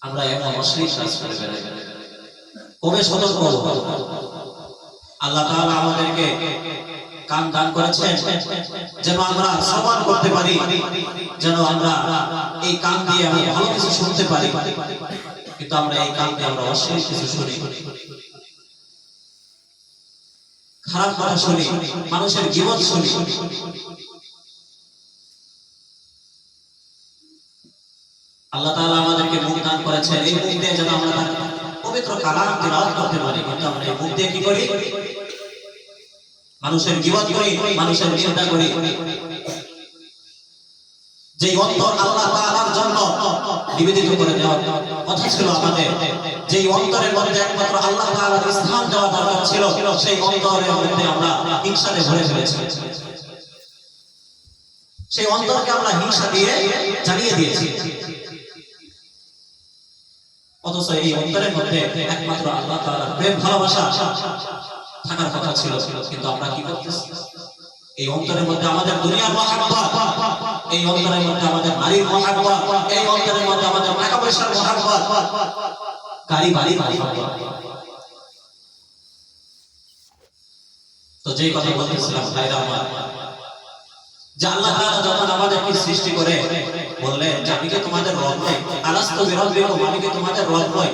আমরা এমন অশ্লীল কাজ করে বেড়াই। কবে সতর্ক হব? আল্লাহ তাআলা আমাদেরকে কান দান করেছেন যেন আমরা শ্রবণ করতে পারি, যেন আমরা এই কান দিয়ে আমরা ভালো কিছু শুনতে পারি, কিন্তু আমরা এই কান দিয়ে আমরা অশ্লীল কিছু শুনি, খারাপ কথা শুনি, মানুষের গীবত শুনি। আল্লাহ তাআলা আমাদেরকে মুখ দান করেছেন, এই মুখ দিয়ে যেন আমরা পবিত্র কালাম তিলাওয়াত করতে পারি, কিন্তু আমরা এই মুখ দিয়ে কি করি? মানুষের গীবত করি, মানুষের নিন্দা করি। যে অন্তর আল্লাহ তাআলার জন্য নিবেদিত করে দেওয়ার কথা ছিল আমাদের, যে অন্তরের মধ্যে একমাত্র আল্লাহ তাআলার স্থান দেওয়া দরকার ছিল, সেই অন্তরের মধ্যে আমরা হিংসাতে ভরে ফেলেছি। সেই অন্তরকে আমরা হিংসা দিয়ে জ্বালিয়ে দিয়েছি। অথচ এই অন্তরের মধ্যে একমাত্র আল্লাহ তাআলার প্রেম ভালোবাসা থাকার কথা ছিল, কিন্তু আমরা কি করতেছি? এই অন্তরের মধ্যে আমাদের দুনিয়ার মহাব্বত, এই অন্তরের মধ্যে আমাদের নারীর মহাব্বত, এই অন্তরের মধ্যে আমাদের টাকা পয়সার মহাব্বত, গাড়ি বাড়ি মহাব্বত। তো যেই কথা বলতেছিলাম ভাইরা আমার, যে আল্লাহ তাআলা যখন আমাদেরকে সৃষ্টি করে বললেন যে আমি কি তোমাদের রব নই, আলাস্তু বিরাব্বিকুম, আমি কি তোমাদের রব নই?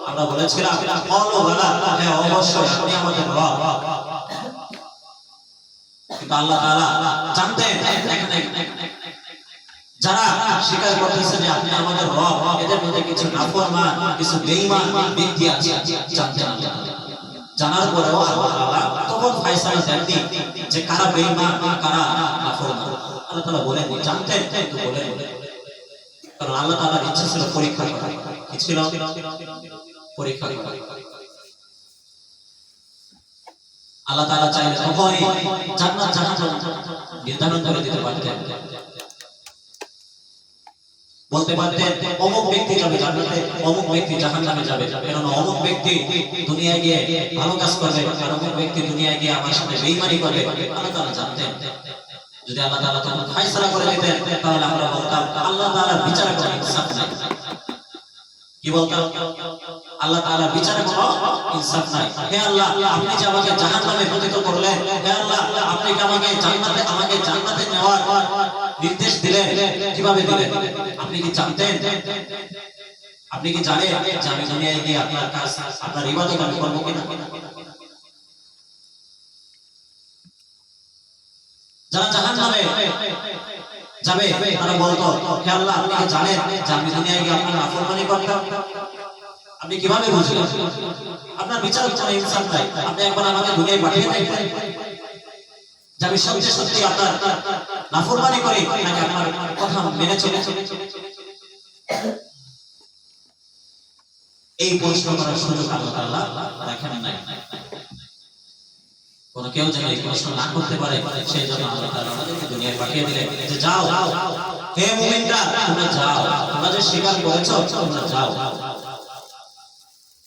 আমরা বলেছিলাম ক্বালু বালা, হ্যাঁ অবশ্যই আপনি আমাদের রব। কিন্তু আল্লাহ তাআলা জানতেন এখানে যারা স্বীকার করতেছে যে আপনি আমাদের রব, এদের মধ্যে কিছু নাফরমান, কিছু বেঈমান ব্যক্তি আছে। জানতেন আল্লাহ, জানার পরেও আল্লাহ তাআলা তখন ফয়সালা দেননি যে কারা বেঈমান কারা নাফরমান। আল্লাহ তাআলা বলেন, জানতেন কিন্তু বলেন, কারণ আল্লাহ তাআলার ইচ্ছা ছিল পরীক্ষা করা। কি ছিল? পরীক্ষা করা। আল্লাহ তাআলা চাইলে তখনই জান্নাত জাহান্নাম নির্ধারণ করে দিতে পারতেন। বলতে পারতেন অমুক ব্যক্তি যাবে জান্নাতে, অমুক ব্যক্তি জাহান্নামে যাবে, কারণ অমুক ব্যক্তি দুনিয়ায় গিয়ে ভালো কাজ করবে আর অমুক ব্যক্তি দুনিয়ায় গিয়ে আমার সাথে বেঈমানি করবে। আল্লাহ তাআলা জানতেন। যদি আল্লাহ তাআলা তখন ফয়সালা করে দিতেন, তাহলে আমরা বলতাম আল্লাহ তাআলার বিচারে কোনো ইনসাফ নাই। কি বলতাম? আল্লাহ তাআলার বিচারে কোনো ইনসাফ নাই। হে আল্লাহ, আপনি যে আমাকে জাহান্নামে পতিত করলেন, হে আল্লাহ আপনি কি আমাকে জান্নাতে নেওয়ার নির্দেশ দিলেন, কিভাবে দিলেন? আপনি কি জানতেন? আপনি কি জানেন যে আমি দুনিয়ায় গিয়ে আপনার কাজ, আপনার ইবাদত আমি করব কিনা? যারা জাহান্নামে যাবে তারা বলতো, হে আল্লাহ আপনি কি জানেন যে আমি দুনিয়ায় গিয়ে আপনার নাফরমানি করতাম? আপনি কিভাবে বুঝলেন? আপনার বিচার কোনো ইনসাফ নাই। আপনি একবার আমাকে দুনিয়ায় পাঠিয়ে দেখবেন যে আমি সত্যি সত্যি আপনার নাফরমানি করি নাকি আপনার কথা মেনে চলে। এই প্রশ্ন করার সুযোগ আল্লাহ তাআলা রাখেন নাই। কোন কেউ যেন এই প্রশ্ন না করতে পারে, সেই জন্য আল্লাহ তাআলা আমাদেরকে দুনিয়ায় পাঠিয়ে দিলেন যে যাও হে মুমিনরা, তোমরা যাও, তোমরা যে স্বীকার করেছো তোমরা যাও,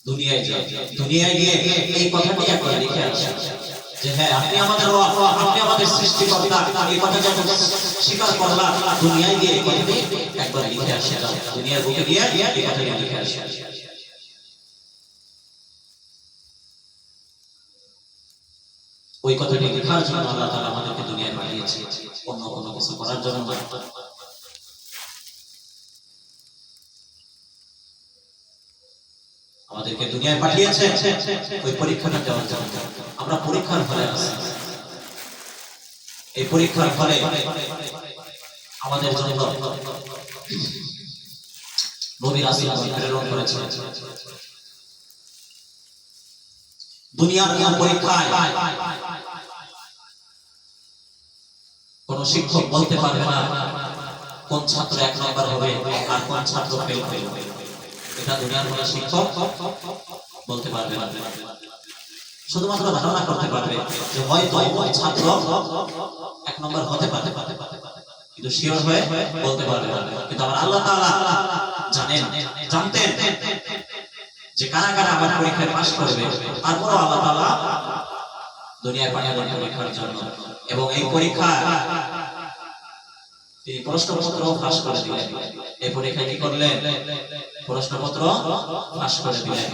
দুনিয়ায় যাও। দুনিয়ায় গিয়ে এই কথাটি একবার লিখে আসো যে হ্যাঁ আপনি আমাদের রব, আপনি আমাদের সৃষ্টিকর্তা, এই কথা যখন স্বীকার করলাম, দুনিয়ায় গিয়ে এই কথাটি একবার লিখে আসে যাও, দুনিয়ার বুকে গিয়ে এই কথাটি লিখে আসে। ওই কথাটি লেখার জন্য আল্লাহ তাআলা আমাদেরকে দুনিয়ায় পাঠিয়েছে, অন্য কোনো কিছু করার জন্য না। আমাদেরকে দুনিয়ায় পাঠিয়েছে ওই পরীক্ষাটা দেওয়ার জন্য। আমরা পরীক্ষার ফলে আছি। এই পরীক্ষার ফলে আমাদের জন্য নবী রাসূলগণ প্রেরণ করেছেন। দুনিয়ার এই পরীক্ষায় কোন শিক্ষক বলতে পারবে না কোন ছাত্র 1 নাম্বার হবে আর কোন ছাত্র ফেল হবে। এটা দুনিয়ার কোন শিক্ষক বলতে পারবে না। শুধুমাত্র ধারণা করতে পারবে যে হয়তো ওই ছাত্র 1 নাম্বার হতে পারে, কিন্তু শিওর হয়ে বলতে পারবে না। কিন্তু আমার আল্লাহ তাআলা জানতেন যে কারা কারা আমার পরীক্ষায় পাস করবে। তারপরও আল্লাহ তাআলা দুনিয়ায় পাঠিয়ে দেন পরীক্ষার জন্য। এবং এই পরীক্ষা তিনি প্রশ্নপত্র ফাঁস করে দিলেন। এই পরীক্ষা কি করলেন? প্রশ্নপত্র ফাঁস করে দিলেন।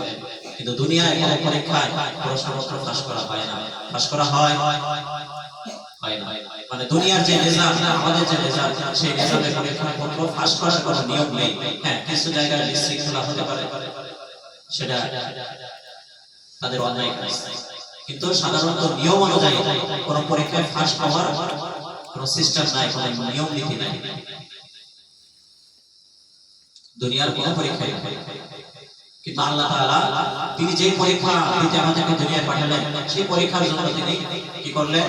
কিন্তু দুনিয়ায় কোনো পরীক্ষায় প্রশ্নপত্র ফাঁস করা হয় না। ফাঁস করা হয় না। মানে দুনিয়ার যে রেজাল্ট, আমাদের যে রেজাল্ট, সেই রেজাল্টে পরীক্ষাপত্র ফাঁস করার কোনো নিয়ম নেই। হ্যাঁ, কিছু জায়গায় বিশৃঙ্খলা হতে পারে, সেটা তাদের অন্যায় কাজ, কিন্তু সাধারণত নিয়ম অনুযায়ী কোনো পরীক্ষায় ফাঁস হওয়ার কোনো সিস্টেম নাই, কোনো নিয়ম নীতি নাই দুনিয়ার কোনো পরীক্ষায়। কিন্তু আল্লাহ তাআলা তিনি যে পরীক্ষা দিতে আমাদেরকে দুনিয়ায় পাঠালেন, সেই পরীক্ষার জন্য তিনি কি করলেন?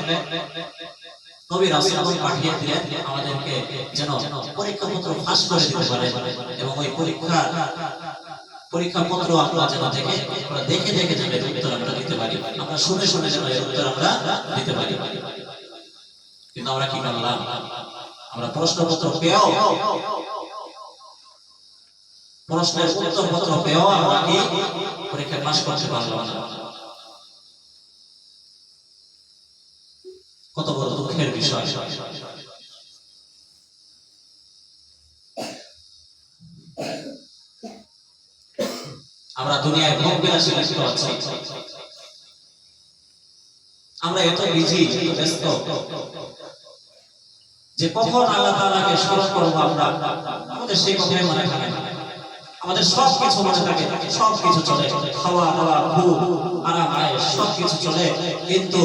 নবী রাসূলগণ পাঠিয়ে দিলেন আমাদেরকে, যেন পরীক্ষাপত্র ফাঁস করে দিতে পারে এবং ওই পরীক্ষাপত্র আমরা যেন দেখে যেন উত্তর আমরা দিতে পারি, আমরা শুনে যেন উত্তর আমরা দিতে পারি। কিন্তু আমরা কি করলাম? আমরা প্রশ্নপত্র পেয়েও, প্রশ্নের উত্তরপত্র পেয়েও আমরা কি পরীক্ষায় পাস করতে পারলাম না। কত বড় দুঃখের বিষয়। আমরা দুনিয়ায় ভোগ বিলাসে ব্যস্ত আছি, আমরা এত বিজি, এত ব্যস্ত যে কখন আল্লাহ তাআলাকে স্মরণ করব আমরা, আমাদের সেই কথাই মনে থাকে না। আমাদের সব কিছু মনে থাকে, সব কিছু চলে, খাওয়া দাওয়া, ঘুম, আরাম আয়েশ সব কিছু চলে, কিন্তু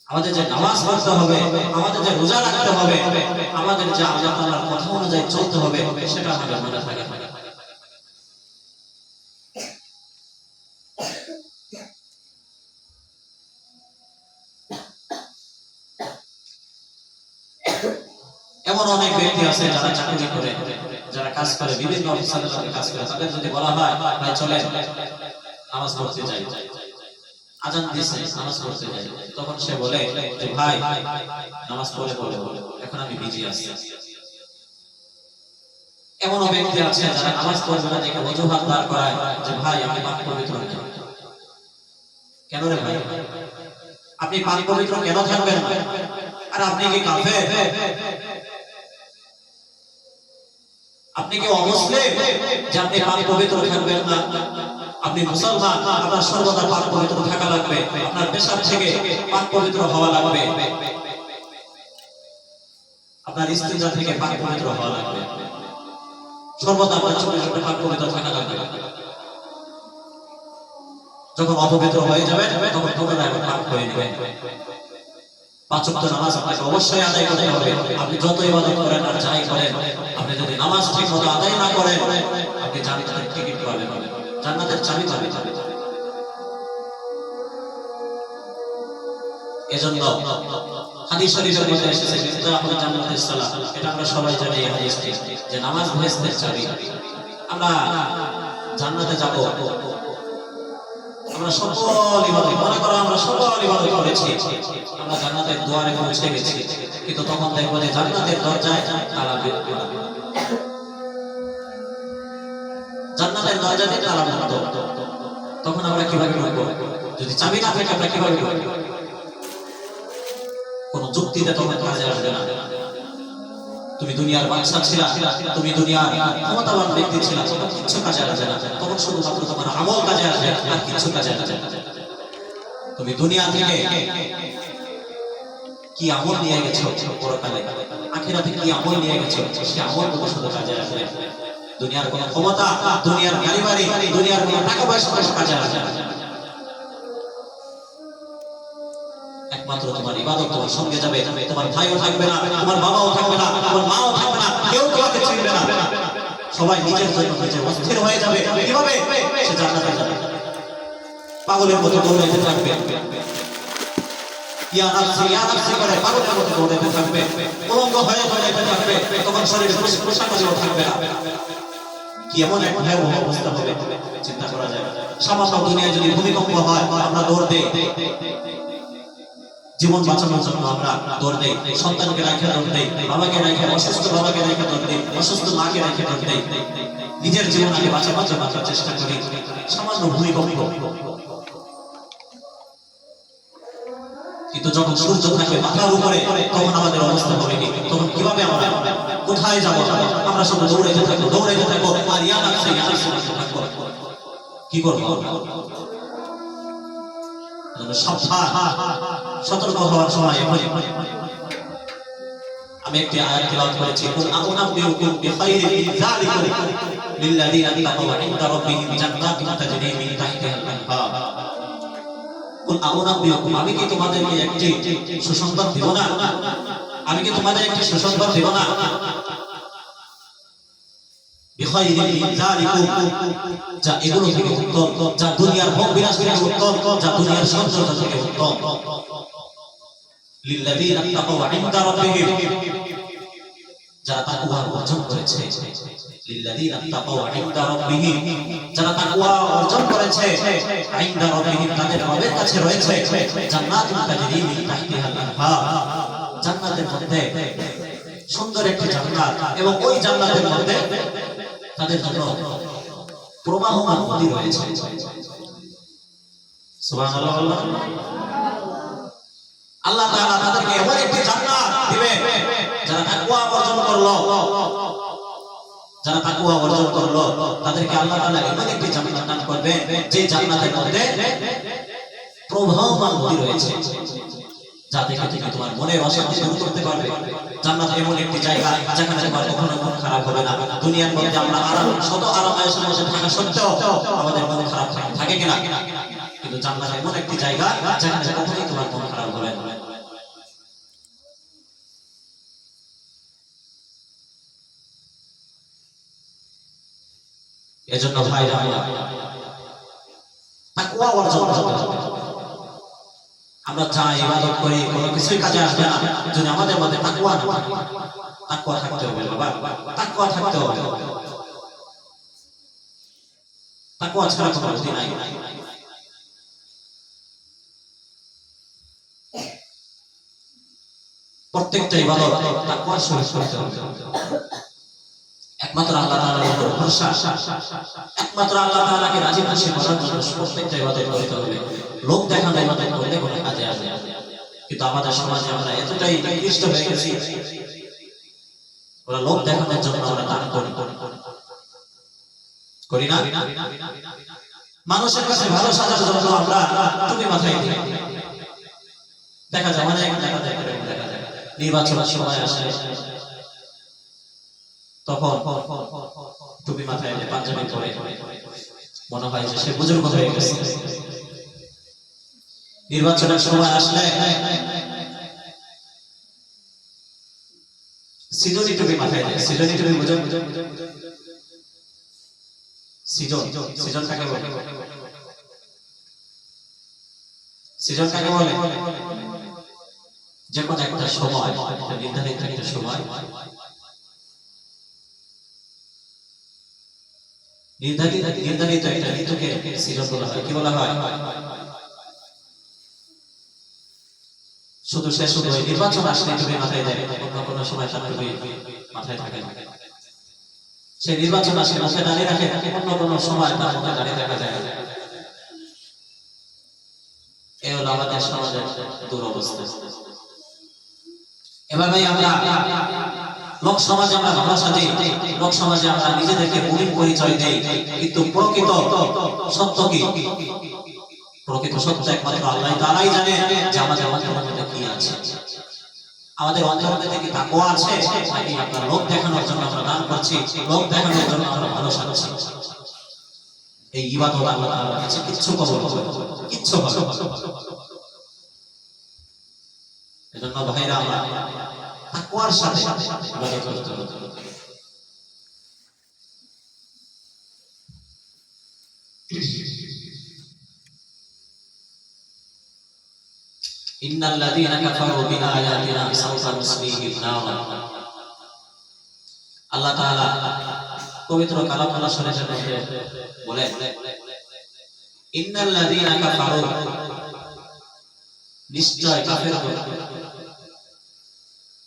আমাদের যে নামাজ পড়তে হবে, আমাদের যে রোজা রাখতে হবে, আমাদের যে আল্লাহ তাআলার কথা অনুযায়ী চলতে হবে, সেটা আমাদের মনে থাকে না। এমন অনেক ব্যক্তি আছে যারা চাকরি করে, যারা কাজ করে, বিভিন্ন অফিসারের সাথে কাজ করে, তাদের যদি বলা হয় ভাই চলে নামাজ পড়তে যাই, আজান দিয়েছে নামাজ পড়তে যাই, তখন সে বলে যে ভাই নামাজ পড়ে এখন আমি বিজি আছি। এমন ব্যক্তি আছে যারা নামাজ পড়বে না দেখে অজুহাত দাঁড় করায় যে ভাই আমি পাক পবিত্র না। কেন রে ভাই, আপনি পাক পবিত্র কেন থাকবেন না? আর আপনি কি কাফের? আপনি কি অমুসলিম যে আপনি পাক পবিত্র থাকবেন না? আপনি মুসলমান, আপনার সর্বদা পাক পবিত্র থাকা লাগবে, আপনার পেশাব থেকে পাক পবিত্র হওয়া লাগবে, আপনার ইস্তিনজা থেকে পাক পবিত্র হওয়া লাগবে, সর্বদা আপনার ছোট ছোট পাক পবিত্র থাকা লাগবে। যখন অপবিত্র হয়ে যাবেন তখন পুনরায় পাক হয়ে নেবেন। পাঁচ ওয়াক্ত নামাজ আপনাকে অবশ্যই আদায় করতে হবে। আপনি যত ইবাদত করেন আর যাই করেন, আপনি যদি নামাজ ঠিকমতো আদায় না করেন, আপনি জান্নাতের টিকিট পাবেন, জান্নাতের চাবি পাবেন। এজন্য হাদিস শরীফের মধ্যে এসেছে মিফতাহুল জান্নাতিস সালাত, এটা আমরা সবাই জানি এই হাদিসটি, যে নামাজ বেহেশতের চাবি। আমরা জান্নাতে যাব, আমরা সকল ইবাদত, মনে করো আমরা সকল ইবাদত করেছি, আমরা জান্নাতের দুয়ারে পৌঁছে গেছি, কিন্তু তখন দেখবো যে জান্নাতের দরজায় তালা দেওয়া, জান্নাতের দরজাতে তালা বন্ধ। তখন আমরা কিভাবে ঢুকবো? যদি চাবি না থাকে আমরা কিভাবে ঢুকবো? কোন যুক্তিতে তখন কাজে আসবে না। তুমি দুনিয়ার বাদশা ছিলা, তুমি দুনিয়ার ক্ষমতাবান ব্যক্তি ছিলা, তখন কিছু কাজে আসবে না, তখন শুধুমাত্র তোমার আমল কাজে আসবে, আর কিছু কাজে আসবে না। তুমি দুনিয়া থেকে কি আমল নিয়ে গেছো পরকালে, আখিরাতে কি আমল নিয়ে গেছো, সেই আমলগুলো শুধু কাজে আসবে। দুনিয়ার কোন ক্ষমতা, দুনিয়ার গাড়ি বাড়ি, দুনিয়ার কোন টাকা পয়সা কাজে আসবে না। একমাত্র তোমার ইবাদত তোমার সঙ্গে যাবে, তোমার ভাইও থাকবে না, তোমার বাবাও থাকবে না, তোমার মাও থাকবে না, কেউ তোমাকে চিনবে না, সবাই নিজের জন্য নিজে অস্থির হয়ে যাবে। কিভাবে? সে জান্নাতে যাবে, পাগলের মতো দৌড়াইতে থাকবে, ইয়া নাফসি করে পাগলের মতো দৌড়াইতে থাকবে, উলঙ্গ হয়ে দৌড়াইতে থাকবে, তখন শরীরে পোশাকও থাকবে না। কি এমন এক ভয়াবহ অবস্থা হবে চিন্তা করা যায়। সামান্য দুনিয়ায় যদি ভূমিকম্প হয় আমরা দৌড় দেই, জীবন বাঁচানোর জন্য আমরা দৌড় দেই, সন্তানকে রেখে দৌড় দেই, বাবাকে রেখে, অসুস্থ বাবাকে রেখে দৌড় দেই, অসুস্থ মাকে রেখে দৌড় দেই, নিজের জীবনকে বাঁচার চেষ্টা করি। সামান্য ভূমিকম্প কিন্তু যখন সূর্য থাকবে মাথার উপরে তখন আমাদের অবস্থা হবে কি? তখন কিভাবে আমরা কোথায় যাব? আমরা শুধু দৌড়াইতে থাকবো আর ইয়া নাফসি থাকবো। কি করবো? সাবধান, সতর্ক হওয়ার সময় এখনই। আমি একটি আয়াত তেলাওয়াত করেছি, কুল আউনাব্বিউকুম বিখাইরিন মিন যালিকুম লিল্লাযীনা তাকাউ ইনদা রাব্বিহিম জান্নাতুন তাজরি মিন তাহতিহাল আনহার। কুল আউনাব্বিউকুম, আমি কি তোমাদেরকে একটি সুসংবাদ দেব না? আমি কি তোমাদের একটি সুসংবাদ দেব না? বিখাইরিন মিন যালিকুম, যা এগুলো থেকে উত্তম, যা দুনিয়ার ভোগ বিলাস থেকে উত্তম, যা দুনিয়ার সৌন্দর্য থেকে উত্তম। লিল্লাযীনা তাকাউ ইনদা রাব্বিহিম, যারা তাকওয়া অর্জন করেছে। লিল্লাযীনা তাকাউ ইনদা রাব্বিহিম, যারা তাকওয়া অর্জন করেছে। ইনদা রাব্বিহিম, তাদের রবের কাছে রয়েছে জান্নাতুন তাজরি মিন তাহতিহাল আনহার, জান্নাতের মধ্যে সুন্দর একটি জান্নাত, এবং ওই জান্নাতের মধ্যে তাদের জন্য প্রবাহমান নদী রয়েছে। সুবহানাল্লাহ। আল্লাহ তাআলা তাদেরকে এমন একটি জান্নাত দিবে, যারা তাকওয়া অর্জন করলো, তাদেরকে আল্লাহ তাআলা এমন একটি জান্নাত দান করবে যে জান্নাতের মধ্যে প্রবাহমান নদী রয়েছে, যা দেখে তুমি তোমার মনের অশান্তি দূর করতে পারবে। জান্নাত এমন একটি জায়গা যেখানে তোমার কখনো মন খারাপ হবে না। দুনিয়ার মধ্যে আমরা শত আরাম-আয়েশের মধ্যে থাকা সত্ত্বেও আমাদের মন খারাপ থাকে কিনা? কিন্তু জান্নাত এমন একটি জায়গা যেখানে কখনোই তোমার মন খারাপ হবে না। এজন্য ভাইরা, তাকওয়া অর্জন করতে হবে। আমরা যা ইবাদত করি কোনো কিছুই কাজে আসবে না যদি আমাদের মধ্যে তাকওয়া না থাকে। তাকওয়া থাকতে হবে বাবা, তাকওয়া থাকতে হবে। তাকওয়া ছাড়া কোনো গতি নাই। প্রত্যেকটা ইবাদত তাকওয়ার সহিত করতে হবে। একমাত্র আল্লাহ তাআলার উপর ভরসা, একমাত্র আল্লাহ তাআলাকে রাজি খুশি করার জন্য প্রত্যেকটা ইবাদত করতে হবে। লোক দেখানো ইবাদত করলে কোনো কাজে আসবে না। কিন্তু আমাদের সমাজে আমরা এতটাই নিকৃষ্ট হয়ে গেছি, ওরা লোক দেখানোর জন্য আমরা দান করি না। মানুষের কাছে ভালো সাজার জন্য আমরা টুপি মাথায় দিই। দেখা যায় অনেক দেখা যায় নির্বাচনের সময় আসে, তখন টুপি মাথায় দিয়ে পাঞ্জাবি পরে মনে হয় যে সে বুজুর্গ হয়ে গেছে। নির্বাচনের সময় আসলে সিজনি টুপি মাথায় দেয়। সিজনি টুপি বুঝেন? সিজন কাকে বলে? সিজন কাকে বলে? যে কোনো একটা সময়, নির্ধারিত একটা সময়, নির্ধারিত একটা ঋতুকে সিজন বলা হয়। কি বলা হয়? শুধু সে শুধু নির্বাচন আসলে টুপি মাথায় দেয়, অন্য কোনো সময় তার টুপি মাথায় থাকে না। সে নির্বাচন আসলে মাথায় দাঁড়িয়ে রাখে, অন্য কোনো সময় তার মাথায় দাঁড়িয়ে দেখা যায়। এই হলো আমাদের সমাজের দুরবস্থা। এভাবেই আমরা লোক সমাজে আমরা ভালোবাসা দিই, লোক সমাজে আমরা নিজেদেরকে মৌলিক পরিচয় দেই, কিন্তু প্রকৃত সত্য কি? প্রকৃত সত্য একমাত্র আল্লাহ তাআলাই জানে যে আমাদের অন্তরের মধ্যে কি আছে। আমাদের অন্তরের মধ্যে কি তাকওয়া আছে, নাকি আমরা লোক দেখানোর জন্য আমরা দান করছি, লোক দেখানোর জন্য আমরা ভালো সাজছি? এই ইবাদত আল্লাহ তাআলার কাছে কিচ্ছু কবুল হবে না, কিচ্ছু হবে না। এজন্য ভাইরা, আমরা তাকওয়ার সাথে ইবাদত করতে হবে। ইন্নাল্লাযীনা কাফারু বিআয়াতিনা সাওফা নুসলিহিম নারা। আল্লাহ তাআলা পবিত্র কালামুল্লাহ শরীফের মধ্যে বলেন, ইন্নাল্লাযীনা কাফারু, নিশ্চয় কাফেরগণ,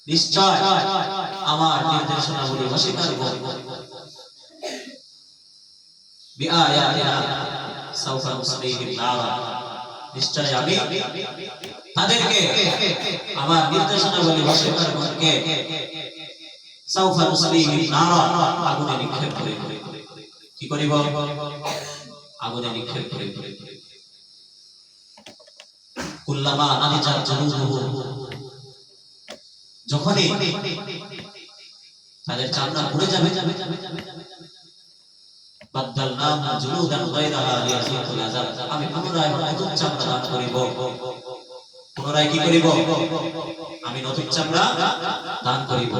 নিশ্চয় আমার নির্দেশনাবলী অস্বীকার করবে। বিআয়াতিনা সাওফা নুসলিহিম নারা, নিশ্চয় আমি তাদেরকে আমার নির্দেশনা বলে বশীকরণকে সাউফা নুসলিহিম নারা আগুনে নিক্ষেপ করে কি করিব আগুনে নিক্ষেপ করে কুল্লামা নাদিজাত জুলুদুহু যখনই তাদের চামড়া পুড়ে যাবে বাদদালনাহু জুলুদান গায়রাহা লিয়াযুকুল আযাব আমি পুনরায় নতুন চামড়া দান করিব পুনরায় কি করিব আমি নতুন চামড়া দান করিব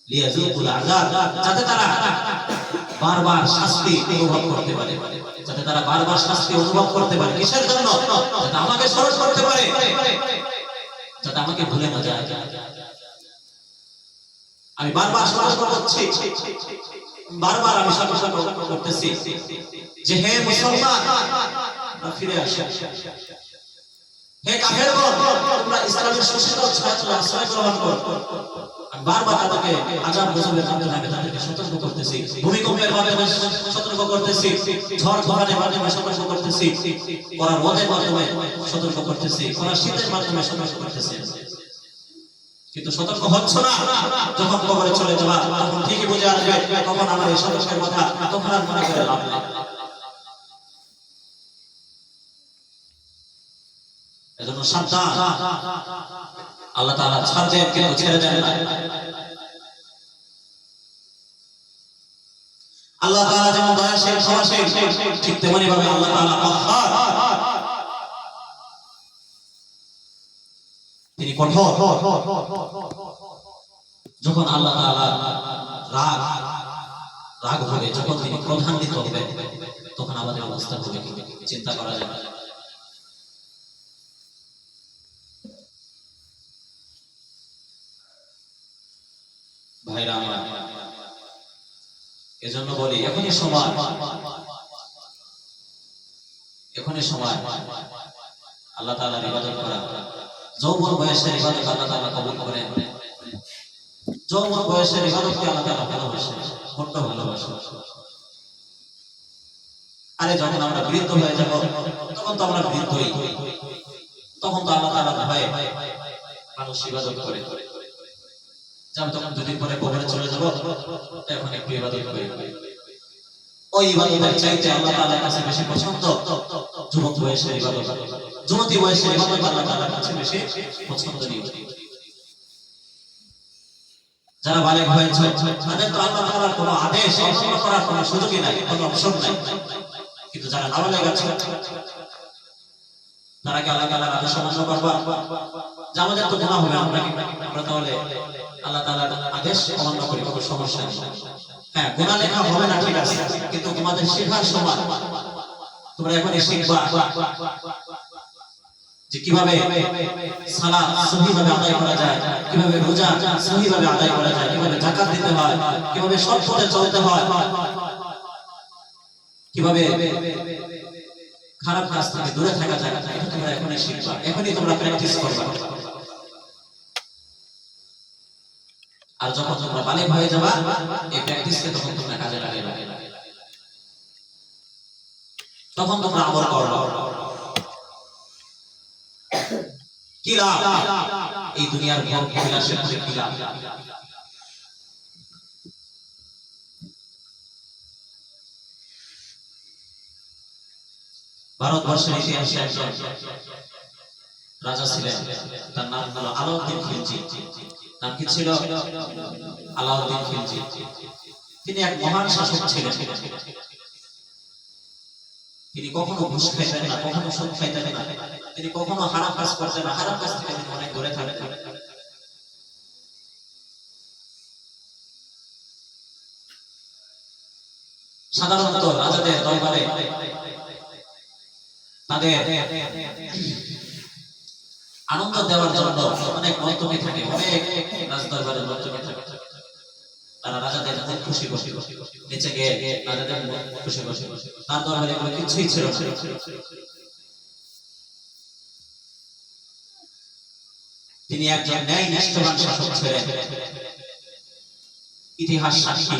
লিয়াযুকুল আযাব যাতে তারা বারবার শাস্তি অনুভব করতে পারে যাতে তারা বারবার শাস্তি অনুভব করতে পারে কিসের জন্য যাতে আমাকে স্মরণ করতে পারে যাতে আমাকে ভুলে না যায় আমি বারবার স্মরণ করছি বারবার আমি স্মরণ করতেছি যে হে মুসলমান ফিরে আসো হে কাফেরগণ তোমরা ইসলামের সুশীতল ছায়াতলে আশ্রয় গ্রহণ করো আমি বারবার তাদেরকে আযাব গজবের মাধ্যমে তাদেরকে সতর্ক করতেছি ভূমিকম্পের মাধ্যমে সতর্ক করতেছি ঝড় ঝড়ের মাধ্যমে সতর্ক করতেছি করার রোদের মাধ্যমে সতর্ক করতেছি করার শীতের মাধ্যমে সতর্ক করতেছি কিন্তু সতর্ক হচ্ছ না যখন কবরে চলে যাবা তখন ঠিকই বুঝে আসবে তখন আমার এই সতর্কের কথা তখন আর মনে করে লাভ নেই এজন্য সাবধান আল্লাহ তাআলা ছাড় দেন কিন্তু ছেড়ে দেন না আল্লাহ তাআলা যেমন দয়াশীল ক্ষমাশীল ঠিক তেমনি ভাবে আল্লাহ তাআলা কাহ্হার তিনি কঠোর যখন আল্লাহ তাআলা রাগ হবে যখন তিনি ক্রোধান্বিত হবেন তখন আমাদের অবস্থা হবে কি চিন্তা করা যায় ভাইরা আমার এজন্য বলি এখনই সময় আল্লাহ তাআলার ইবাদত করা যৌবন বয়সের ইবাদত আল্লাহ তাআলা কবুল করেন যৌবন বয়সের ইবাদতকে আল্লাহ তাআলা ভালোবাসেন বড় ভালোবাসেন আরে যখন আমরা বৃদ্ধ হয়ে যাব তখন তো আমরা বৃদ্ধই তখন তো আল্লাহ তাআলা ভয়ে মানুষ ইবাদত করে আমি তখন দুদিন পরে কবরে চলে যাব এখন একটু ইবাদত করি ওই ইবাদতের চাইতে আল্লাহ তাআলার কাছে বেশি পছন্দ যুবক বয়সের ইবাদত যুবতী বয়সের ইবাদত আল্লাহ তাআলার কাছে বেশি পছন্দনীয় যারা বালেগ হয়েছে তাদের তো আল্লাহ তাআলার কোনো আদেশ অমান্য করার কোনো সুযোগই নাই কোনো অপশন নাই কিন্তু যারা নাবালেগ আছে তারা কি আল্লাহ তাআলার আদেশ অমান্য করবে যে আমাদের তো গুনাহ হবে আমরা তাহলে আল্লাহ তাআলার আদেশ অমান্য করি কোনো সমস্যা নেই হ্যাঁ গুনাহ লেখা হবে না ঠিক আছে কিন্তু তোমাদের শেখার সময় তোমরা এখনই শিখবা যে কিভাবে সালাত সহিভাবে আদায় করা যায় কিভাবে রোজা সহিভাবে আদায় করা যায় কিভাবে যাকাত দিতে হয় কিভাবে সৎ পথে চলতে হয় কিভাবে খারাপ কাজ থেকে দূরে থাকা যায় এটা তোমরা এখনই শিখবা এখনই তোমরা প্র্যাকটিস করবা আর যখন তোমরা বালিগ হয়ে যাবা এই প্র্যাকটিসকে তখন তোমরা কাজে লাগাইবা তখন তোমরা আমল করবা কি লাভ এই দুনিয়ার ভোগ বিলাসের মধ্যে কি লাভ ভারতবর্ষের ইতিহাসে একজন রাজা ছিলেন তার নাম হলো আলাউদ্দিন খিলজি নাম কি ছিল আলাউদ্দিন খিলজি তিনি এক মহান শাসক ছিলেন তিনি কখনো ঘুষ খাইতেন না কখনো সুদ খাইতেন না তিনি কখনো হারাম কাজ করতেন না হারাম কাজ থেকে তিনি অনেক দূরে থাকতেন সাধারণত রাজাদের দরবারে তাদের আনন্দ দেওয়ার জন্য অনেক নর্তকী থাকে অনেক রাজদরবারে নর্তকী থাকে তারা রাজাদের মন খুশি বসে নিচে গিয়ে রাজাদের মন খুশি বসে তার দরবারে কোনো কিছুই ছিল না তিনি একজন ন্যায় নিষ্ঠবান শাসক ছিলেন ইতিহাস সাক্ষী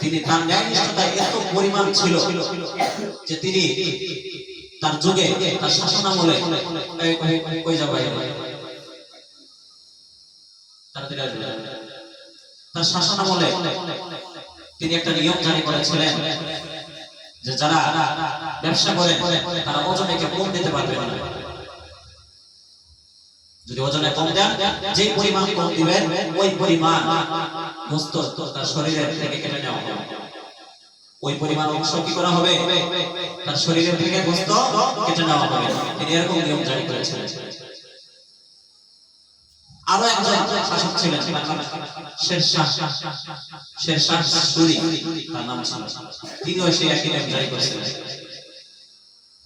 তিনি তার ন্যায়নিষ্ঠতা এত পরিমাণ ছিল যে তিনি তার যুগে তার শাসনামলে কই যাবে তার শাসনামলে তিনি একটা নিয়ম জারি করেছিলেন যে যারা ব্যবসা করেন তারা ওজনে কম দিতে পারবে না। যদি ওজনে কম দেন, যে পরিমাণ কম দিবেন ওই পরিমাণ গোশত তার শরীরের থেকে কেটে নেওয়া হবে। ওই পরিমাণ অংশ কি করা হবে? তার শরীরের থেকে গোশত কেটে নেওয়া হবে। তিনি এরকম নিয়ম জারি করেছিলেন। আরো একজন শাসক ছিলেন, শেরশাহ সূরি তার নাম ছিল। তিনিও সেই একই নিয়ম জারি করেছিলেন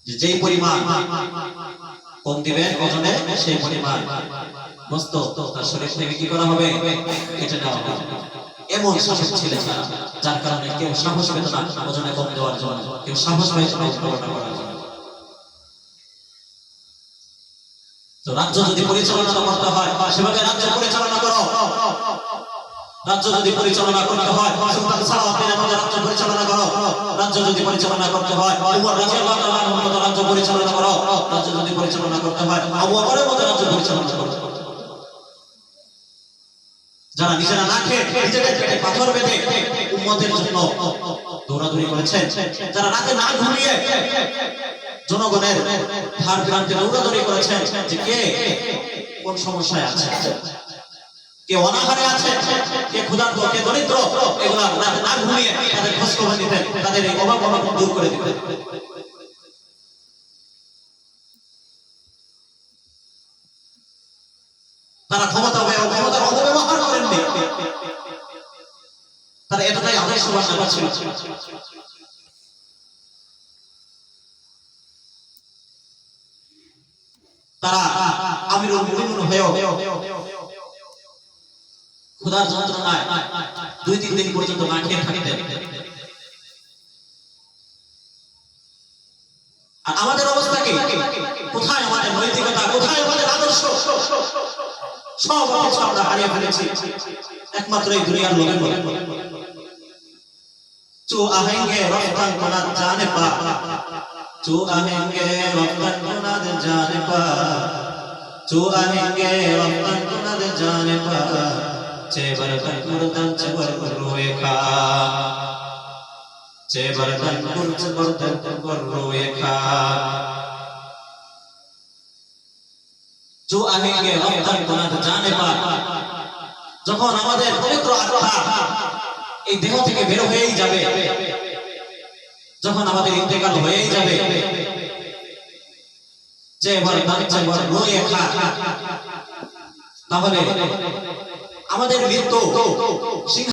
যে যেই পরিমাণ কম দিবেন ওজনে সেই পরিমাণ গোশত তার শরীর থেকে কি করা হবে? কেটে নেওয়া হবে। এমন শাসক ছিলেন যার কারণে কেউ সাহস পেত না ওজনে কম দেওয়ার জন্য, কেউ সাহস পেত না উল্টাপাল্টা করার জন্য। তো রাজ্য যদি পরিচালনা করতে হয় সেভাবে রাজ্য পরিচালনা করো। রাজ্য যদি পরিচালনা করতে হয় সুলতান সালাউদ্দিনের মতো রাজ্য পরিচালনা করো। রাজ্য যদি পরিচালনা করতে হয় উমর রাদিয়াল্লাহু তাআলার মতো রাজ্য পরিচালনা করো। রাজ্য যদি পরিচালনা করতে হয় আবু বকরের মতো রাজ্য পরিচালনা করো। যারা নিজেরা না খেয়ে নিজেদের পেটে পাথর বেঁধে উম্মতের জন্য দৌড়াদৌড়ি করেছেন, যারা রাতে না ঘুমিয়ে জনগণের ধার প্রান্তে দৌড়াদৌড়ি করেছেন যে কে কোন সমস্যায় আছে, কে অনাহারে আছে, কে ক্ষুধার্ত, কে দরিদ্র, এগুলা রাতে না ঘুমিয়ে তাদের খোঁজ খবর নিতেন, তাদের এই অভাব অনটন দূর করে দিতেন। তারা ক্ষমতার অপব্যবহার করেননি। তারা এতটাই আদর্শবান নেতা ছিল। তারা আমিরুল মুমিনিন হয়েও ক্ষুধার যন্ত্রণায় 2-3 দিন পর্যন্ত না খেয়ে থাকতেন। আর আমাদের অবস্থা কি? কোথায় আমাদের নৈতিকতা, কোথায় আমাদের আদর্শ? সব কিছু আমরা হারিয়ে ফেলেছি একমাত্র এই দুনিয়ার লোভের বলে। চো আহেঙ্গে রফতান কোনাদ জানে পা, চো আহেঙ্গে রফতান কোনাদ জানে পা, চো আহেঙ্গে রফতান কোনাদ জানে পা, চে বরতন কুরতন চে বরতন রোয়ে খা, চে বরতন কুরতন রোয়ে খা। जो आएंगे रफ्तान कोनाद जाने पा, যখন আমাদের পবিত্র আত্মা এই দেহ থেকে বের হয়েই যাবে, যখন আমাদের ইন্তেকাল হয়েই যাবে, যে বরদান যে বর রোয়ে খা, তাহলে আমাদের মৃত্যু